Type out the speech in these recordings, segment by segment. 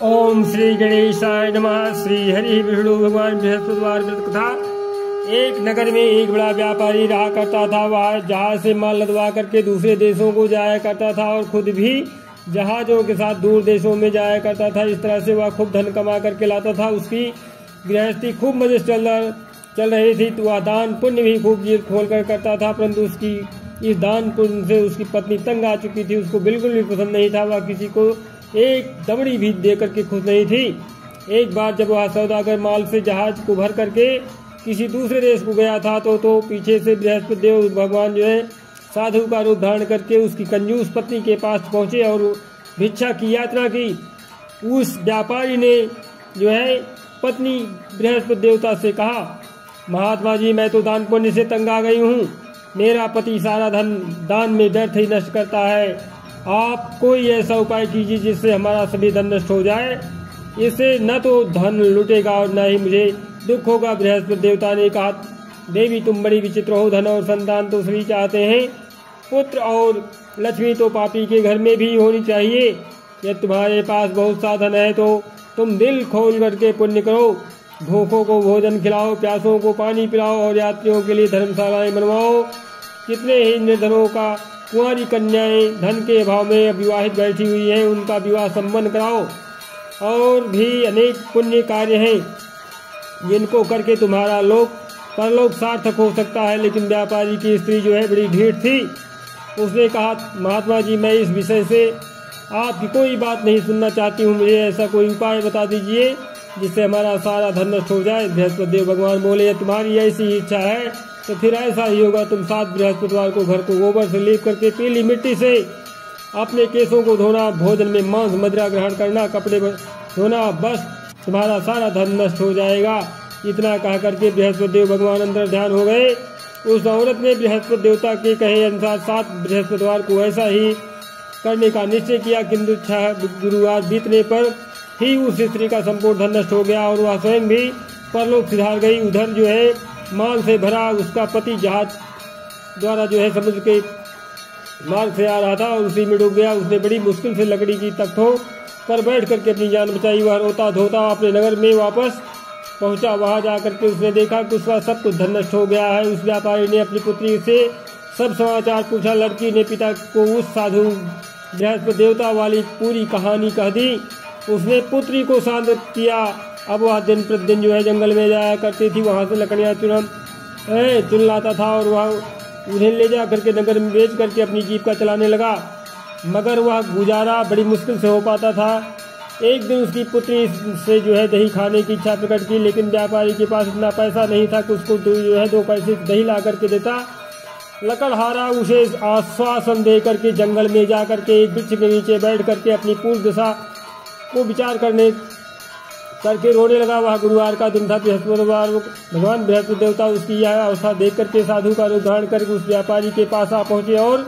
ओम श्री गणेशाय नमः। श्री हरि विष्णु भगवान बृहस्पतिवार व्रत कथा। एक नगर में एक बड़ा व्यापारी रहा करता था। वह जहाज से माल लदवा करके दूसरे देशों को जाया करता था और खुद भी जहाजों के साथ दूर देशों में जाया करता था। इस तरह से वह खूब धन कमा करके लाता था। उसकी गृहस्थी खूब मजे से चल रही थी। तो वह दान पुण्य भी खूब जी खोल कर करता था, परंतु उसकी इस दान पुण्य से उसकी पत्नी तंग आ चुकी थी। उसको बिल्कुल भी पसंद नहीं था। वह किसी को एक दमड़ी भी दे करके खुश नहीं थी। एक बार जब वह सौदागर माल से जहाज को भर करके किसी दूसरे देश को गया था तो पीछे से बृहस्पति देव भगवान जो है साधु का रूप धारण करके उसकी कंजूस पत्नी के पास पहुंचे और भिक्षा की याचना की। उस व्यापारी ने जो है पत्नी बृहस्पति देवता से कहा, महात्मा जी, मैं तो दान पुण्य से तंग आ गई हूँ। मेरा पति सारा धन दान में व्यर्थ ही नष्ट करता है। आप कोई ऐसा उपाय कीजिए जिससे हमारा सभी धन नष्ट हो जाए। इससे न तो धन लुटेगा और न ही मुझे दुख होगा। बृहस्पति देवता ने कहा, देवी तुम बड़ी विचित्र हो। धन और संतान तो सभी चाहते हैं, पुत्र और लक्ष्मी तो पापी के घर में भी होनी चाहिए। यदि तुम्हारे पास बहुत सा धन है तो तुम दिल खोल करके पुण्य करो। भूखों को भोजन खिलाओ, प्यासों को पानी पिलाओ और यात्रियों के लिए धर्मशालाएं बनवाओ। कितने ही निर्धनों का कुंवारी कन्याएं धन के अभाव में अविवाहित बैठी हुई हैं, उनका विवाह संपन्न कराओ। और भी अनेक पुण्य कार्य हैं जिनको करके तुम्हारा लोक परलोक सार्थक हो सकता है। लेकिन व्यापारी की स्त्री जो है बड़ी ढीठ थी। उसने कहा, महात्मा जी, मैं इस विषय से आपकी कोई बात नहीं सुनना चाहती हूँ। मुझे ऐसा कोई उपाय बता दीजिए जिससे हमारा सारा धन नष्ट हो जाए। बृहस्पति देव भगवान बोले, तुम्हारी ऐसी इच्छा है तो फिर ऐसा ही होगा। तुम 7 बृहस्पतिवार को घर को गोबर से लीप करके पीली मिट्टी से अपने केसों को धोना, भोजन में मांस मदिरा ग्रहण करना, कपड़े धोना, बस तुम्हारा सारा धन नष्ट हो जाएगा। इतना कह करके बृहस्पति देव भगवान अंदर ध्यान हो गए। उस औरत ने बृहस्पति देवता के कहे अनुसार 7 बृहस्पतिवार को ऐसा ही करने का निश्चय किया। किंतु 6 गुरुवार बीतने पर ही उस स्त्री का संपूर्ण धन नष्ट हो गया और वह स्वयं भी परलोक सिधार गई। उधर जो है माल से भरा उसका पति जहाज द्वारा जो है समुद्र के मार्ग से आ रहा था और उसी में डूब गया। उसने बड़ी मुश्किल से लकड़ी की तख्तों पर बैठ करके अपनी जान बचाई। वह रोता धोता अपने नगर में वापस पहुंचा। वहां जाकर के उसने देखा कि उसका सब कुछ धन नष्ट हो गया है। उस व्यापारी ने अपनी पुत्री से सब समाचार पूछा। लड़की ने पिता को उस साधु बृहस्पति देवता वाली पूरी कहानी कह दी। उसने पुत्री को शांत किया। अब वह दिन प्रतिदिन जो है जंगल में जाया करती थी। वहां से लकड़ियां चुन लाता था और वह उन्हें ले जा करके नगर में बेच करके अपनी जीविका चलाने लगा। मगर वह गुजारा बड़ी मुश्किल से हो पाता था। एक दिन उसकी पुत्री से जो है दही खाने की इच्छा प्रकट की, लेकिन व्यापारी के पास इतना पैसा नहीं था कि उसको जो है 2 पैसे दही ला करके देता। लकड़हारा उसे आश्वासन दे करके जंगल में जा करके एक वृक्ष के नीचे बैठ करके अपनी पूर्व दशा को विचार करके रोने लगा। वह गुरुवार का दिन था। बृहस्पतिवार भगवान बृहस्पति देवता उसकी यह अवस्था देख करके साधु का रूप धारण करके उस व्यापारी के पास आ पहुंचे और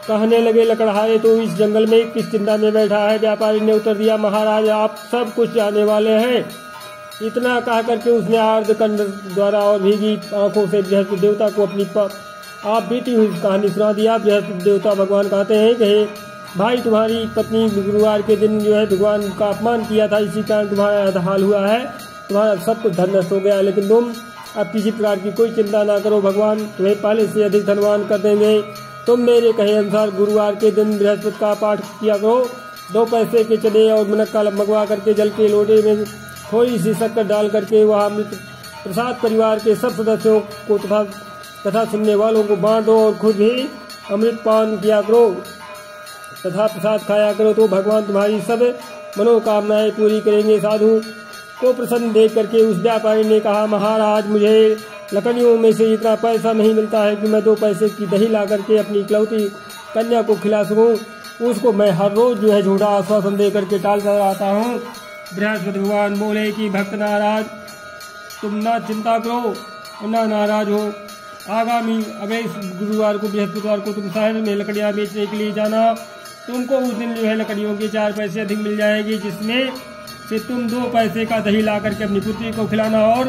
कहने लगे, लकड़हारे तो इस जंगल में किस चिंता में बैठा है? व्यापारी ने उत्तर दिया, महाराज, आप सब कुछ जाने वाले हैं। इतना कह करके उसने आर्द्रकंठ द्वारा और भीगी आंखों से बृहस्पति देवता को अपनी आप बीती हुई कहानी सुना दिया। बृहस्पति देवता भगवान कहते हैं कि भाई, तुम्हारी पत्नी गुरुवार के दिन जो है भगवान का अपमान किया था, इसी कारण तुम्हारा हाल हुआ है। तुम्हारा सब कुछ धन नष्ट हो गया। लेकिन तुम अब किसी प्रकार की कोई चिंता ना करो, भगवान तुम्हें पहले से अधिक धनवान कर देंगे। तुम मेरे कहे अनुसार गुरुवार के दिन बृहस्पति का पाठ किया करो। 2 पैसे के चने और मुनक्का मंगवा करके जल के लोटे में थोड़ी सी शक्कर डाल करके वह अमृत प्रसाद परिवार के सब सदस्यों को तथा सुनने वालों को बांट दो और खुद भी अमृत पान किया करो तथा प्रसाद खाया करो, तो भगवान तुम्हारी सब मनोकामनाएं पूरी करेंगे। साधु को प्रसन्न देख करके उस व्यापारी ने कहा, महाराज, मुझे लकड़ियों में से इतना पैसा नहीं मिलता है कि मैं 2 पैसे की दही ला करके अपनी इकलौती कन्या को खिला सकूं। उसको मैं हर रोज जो है झूठा आश्वासन दे करके टालता रहता हूँ। बृहस्पति भगवान बोले कि भक्त नाराज, तुम ना चिंता करो, ना नाराज हो। आगामी अगले गुरुवार को बृहस्पतिवार को तुम शहर में लकड़ियां बेचने के लिए जाना। तुमको उस दिन जो है लकड़ियों के 4 पैसे अधिक मिल जाएगी, जिसमें से तुम 2 पैसे का दही ला करके अपनी पुत्री को खिलाना और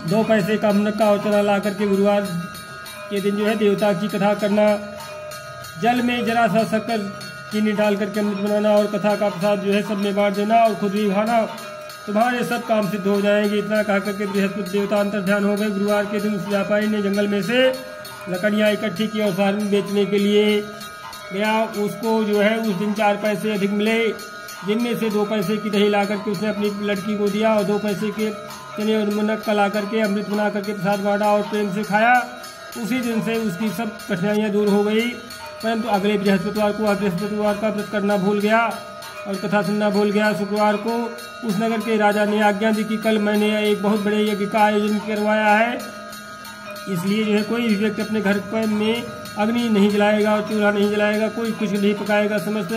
2 पैसे का मुनक्का और चना ला करके गुरुवार के दिन जो है देवता की कथा करना। जल में जरा सा शक्कर चीनी डाल करके अमृत बनाना और कथा का प्रसाद जो है सब में बांट देना और खुद भी खाना, तुम्हारे सब काम सिद्ध हो जाएंगे। इतना कह करके बृहस्पति देवता अंतर ध्यान हो गए। गुरुवार के दिन उस व्यापारी ने जंगल में से लकड़ियाँ इकट्ठी की और शहर में बेचने के लिए गया। उसको जो है उस दिन 4 पैसे अधिक मिले, जिनमें से 2 पैसे की दही ला करके उसने अपनी लड़की को दिया और 2 पैसे के चने और मुनक्का ला करके अमृत बना करके प्रसाद बांटा और प्रेम से खाया। उसी दिन से उसकी सब कठिनाइयाँ दूर हो गई। परंतु अगले बृहस्पतिवार को बृहस्पतिवार का व्रत करना भूल गया और कथा सुनना भूल गया। शुक्रवार को उस नगर के राजा ने आज्ञा दी कि कल मैंने एक बहुत बड़े यज्ञ का आयोजन करवाया है, इसलिए जो है कोई भी व्यक्ति अपने घर पर में अग्नि नहीं जलाएगा और चूल्हा नहीं जलाएगा, कोई कुछ नहीं पकाएगा। समस्त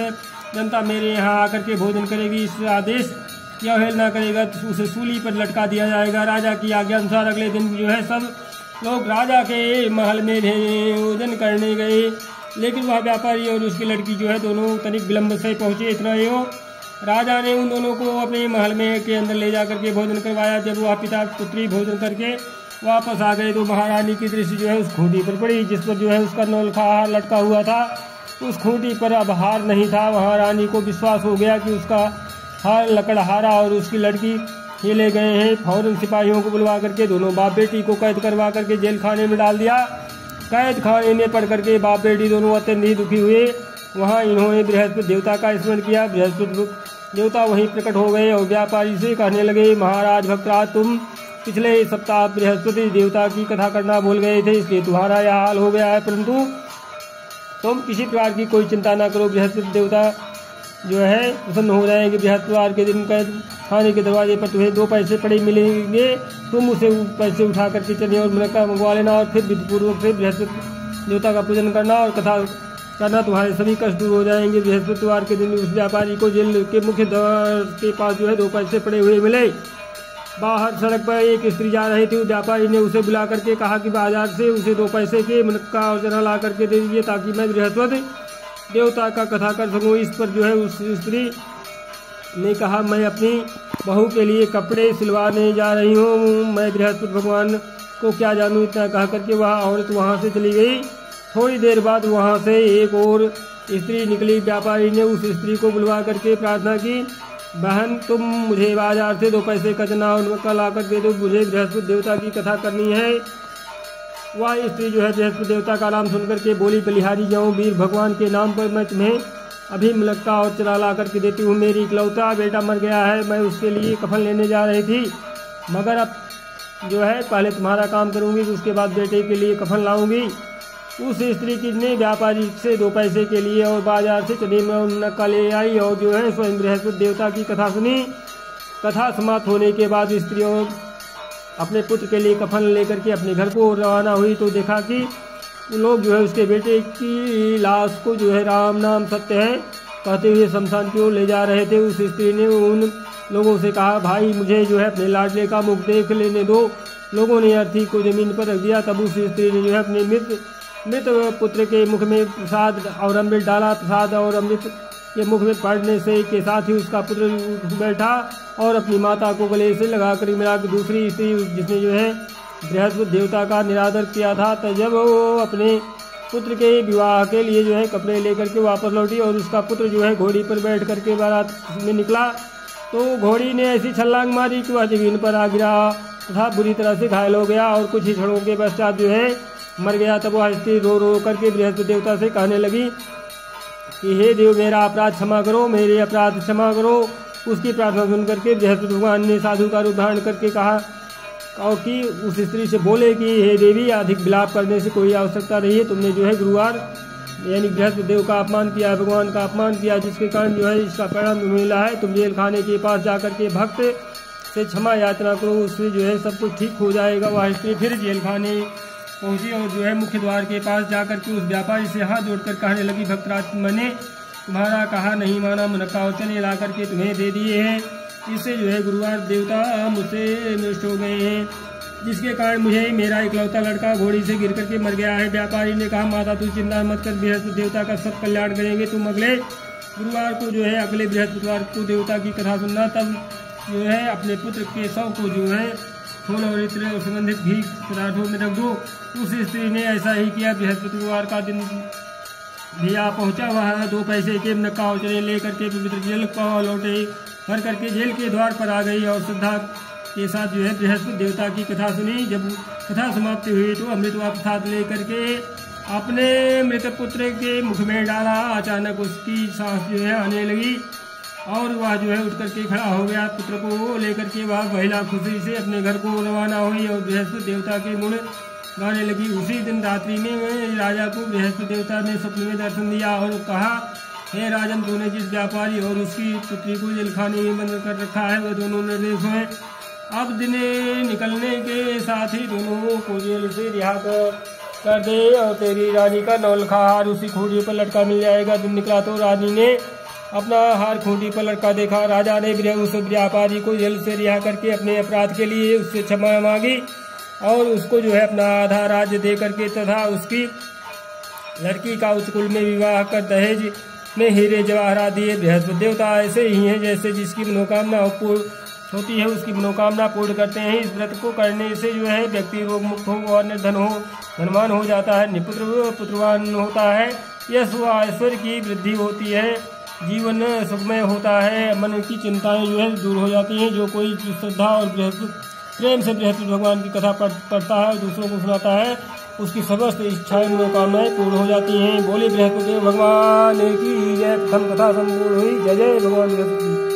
जनता मेरे यहाँ आकर के भोजन करेगी। इस आदेश की अवहेलना करेगा तो उसे सूली पर लटका दिया जाएगा। राजा की आज्ञा अनुसार अगले दिन जो है सब लोग राजा के महल में भोजन करने गए, लेकिन वह व्यापारी और उसकी लड़की जो है दोनों तनिक विलम्ब से पहुंचे। इतना ही हो, राजा ने उन दोनों को अपने महल में के अंदर ले जाकर के भोजन करवाया। जब वह पिता पुत्री भोजन करके वापस आ गए तो महारानी की दृष्टि जो है उस खूंटी पर पड़ी, जिस पर जो है उसका नौलखा हार लटका हुआ था। उस खूंटी पर अब हार नहीं था। महारानी को विश्वास हो गया कि उसका हार लकड़हारा और उसकी लड़की ये ले गए हैं। फौरन सिपाहियों को बुलवा करके दोनों बाप बेटी को कैद करवा करके जेल खाने में डाल दिया। कैद खाने में पड़ करके बाप बेटी दोनों अत्यंत ही दुखी हुए। वहाँ इन्होंने बृहस्पति देवता का स्मरण किया। बृहस्पति देवता वहीं प्रकट हो गए और व्यापारी से कहने लगे, महाराज भक्तराज, तुम पिछले सप्ताह बृहस्पति देवता की कथा करना भूल गए थे, इसलिए तुम्हारा यह हाल हो गया है। परंतु तुम किसी प्रकार की कोई चिंता न करो, बृहस्पति देवता जो है प्रसन्न हो जाएंगे। बृहस्पतिवार के दिन कैद खाने के दरवाजे पर तुम्हें 2 पैसे पड़े मिलेंगे। तुम उसे पैसे उठा करके चने और मुनक्का मंगवा लेना और फिर विधिपूर्वक से बृहस्पति देवता का पूजन करना और कथा करना, तुम्हारे सभी कष्ट दूर हो जाएंगे। बृहस्पतिवार के दिन उस व्यापारी को जेल के मुख्य द्वार के पास जो है 2 पैसे पड़े हुए मिले। बाहर सड़क पर एक स्त्री जा रही थी। व्यापारी ने उसे बुला करके कहा कि बाजार से उसे 2 पैसे के मुनक्का और चना ला करके दे दीजिए ताकि मैं बृहस्पति देवता का कथा कर सकूं। इस पर जो है उस स्त्री ने कहा, मैं अपनी बहू के लिए कपड़े सिलवाने जा रही हूँ, मैं बृहस्पति भगवान को क्या जानूँ। इतना कह करके वह औरत वहाँ से चली गई। थोड़ी देर बाद वहाँ से एक और स्त्री निकली। व्यापारी ने उस स्त्री को बुलवा करके प्रार्थना की, बहन, तुम मुझे बाजार से 2 पैसे का चना और मुनक्का ला कर दे दो, मुझे बृहस्पति देवता की कथा करनी है। वह स्त्री जो है बृहस्पति देवता का नाम सुनकर के बोली, बलिहारी जाऊँ, वीर भगवान के नाम पर मैं तुम्हें अभी मुनक्का और चना ला करके देती हूँ। मेरी इकलौता बेटा मर गया है, मैं उसके लिए कफन लेने जा रही थी, मगर अब जो है पहले तुम्हारा काम करूँगी, उसके बाद बेटे के लिए कफन लाऊंगी। उस स्त्री की ने व्यापारी से 2 पैसे के लिए और बाजार से चने में मुनक्का ले आई और जो है स्वयं बृहस्पति देवता की कथा सुनी। कथा समाप्त होने के बाद स्त्री और अपने पुत्र के लिए कफन लेकर के अपने घर को रवाना हुई तो देखा कि लोग जो है उसके बेटे की लाश को जो है राम नाम सत्य है कहते हुए शमशान की ओर ले जा रहे थे। उस स्त्री ने उन लोगों से कहा, भाई मुझे जो है अपने लाडले का मुख देख लेने दो। लोगों ने अर्थी को जमीन पर रख दिया। तब उस स्त्री ने जो है अपने मृत पुत्र के मुख में प्रसाद और अमृत डाला। प्रसाद और अमृत के मुख में पड़ने से के साथ ही उसका पुत्र उठ बैठा और अपनी माता को गले से लगाकर मिला। दूसरी स्त्री जिसने जो है बृहस्पति देवता का निरादर किया था, तो जब वो अपने पुत्र के विवाह के लिए जो है कपड़े लेकर के वापस लौटी और उसका पुत्र जो है घोड़ी पर बैठ करके बारात में निकला, तो घोड़ी ने ऐसी छलांग मारी कि वह जमीन पर आ गिरा तथा बुरी तरह से घायल हो गया और कुछ ही क्षणों के पश्चात जो है मर गया। तब वह स्त्री रो रो करके बृहस्पति देवता से कहने लगी कि हे देव, मेरा अपराध क्षमा करो, मेरे अपराध क्षमा करो। उसकी प्रार्थना सुन करके बृहस्पति भगवान ने साधु का रूप धारण करके कहा और कि उस स्त्री से बोले कि हे देवी, अधिक विलाप करने से कोई आवश्यकता नहीं है। तुमने जो है गुरुवार यानी बृहस्पति देव का अपमान किया है, भगवान का अपमान किया, जिसके कारण जो है इसका परिणाम तुम्हें मिला है। तुम जेल खाने के पास जाकर के भक्त से क्षमा याचना करो, उससे जो है सब कुछ ठीक हो जाएगा। वह स्त्री फिर जेल खाने पहुंची और जो है मुख्य द्वार के पास जाकर के उस व्यापारी से हाथ जोड़कर कहने लगी, भक्तराज, मैंने तुम्हारा कहा नहीं माना, मुनक्का और चने ला करके तुम्हें दे दिए हैं। इससे जो है गुरुवार देवता मुझसे नष्ट हो गए हैं, जिसके कारण मुझे मेरा इकलौता लड़का घोड़ी से गिर करके मर गया है। व्यापारी ने कहा, माता तू चिंता मत कर, बृहस्पति देवता का सब कल्याण करेंगे। तुम अगले गुरुवार को जो है अगले बृहस्पतिवार को देवता की कथा सुनना। तब जो है अपने पुत्र के शव को जो है फूल और इत्र और संबंधित घी पदार्थों में रख दो। उस स्त्री ने ऐसा ही किया। बृहस्पतिवार का दिन भी आ पहुंचा। वह 2 पैसे के नक्का उचरे लेकर के पवित्र जल लौटे भर करके जेल के द्वार पर आ गई और श्रद्धा के साथ बृहस्पति देवता की कथा सुनी। जब कथा समाप्ति हुई तो अमृत व प्रसाद लेकर के अपने मृत पुत्र के मुख में डाला। अचानक उसकी सांस आने लगी और वह उठ करके खड़ा हो गया। पुत्र को लेकर के वह महिला खुशी से अपने घर को रवाना हुई और बृहस्पति देवता के गुण गाने लगी। उसी दिन रात्रि में राजा को बृहस्पति देवता ने स्वप्न में दर्शन दिया और कहा, हे राजन, तूने जिस व्यापारी और उसकी पुत्री को जेलखाने में बंद कर रखा है वह दोनों निर्दोष हैं। अब दिन निकलने के साथ ही दोनों को जेल से रिहा कर दे और तेरी रानी का नौलखा हार उसी खूंटी पर लटका मिल जाएगा। दिन निकला तो रानी ने अपना हार खूंटी पर लटका देखा। राजा ने उस व्यापारी को जेल से रिहा करके अपने अपराध के लिए उससे क्षमा मांगी और उसको अपना आधा राज्य दे करके तथा उसकी लड़की का उच्च कुल में विवाह कर दहेज में हीरे जवाहरात दिए। बृहस्पति देवता ऐसे ही हैं जैसे जिसकी मनोकामना होती है उसकी मनोकामना पूर्ण करते हैं। इस व्रत को करने से व्यक्ति रोग मुक्त हो और धनवान हो जाता है, निपुत्र पुत्रवान होता है, यश व ऐश्वर्य की वृद्धि होती है, जीवन सुखमय होता है, मन की चिंताएं दूर हो जाती हैं। जो कोई श्रद्धा और प्रेम से बृहस्पति भगवान की कथा पढ़ता है और दूसरों को सुनाता है उसकी समस्त इच्छाएं मनोकामनाएं पूर्ण हो जाती हैं। बोले बृहस्पति भगवान की जय। प्रथम कथा संपूर्ण हुई। जय जय भगवान बृहस्पति।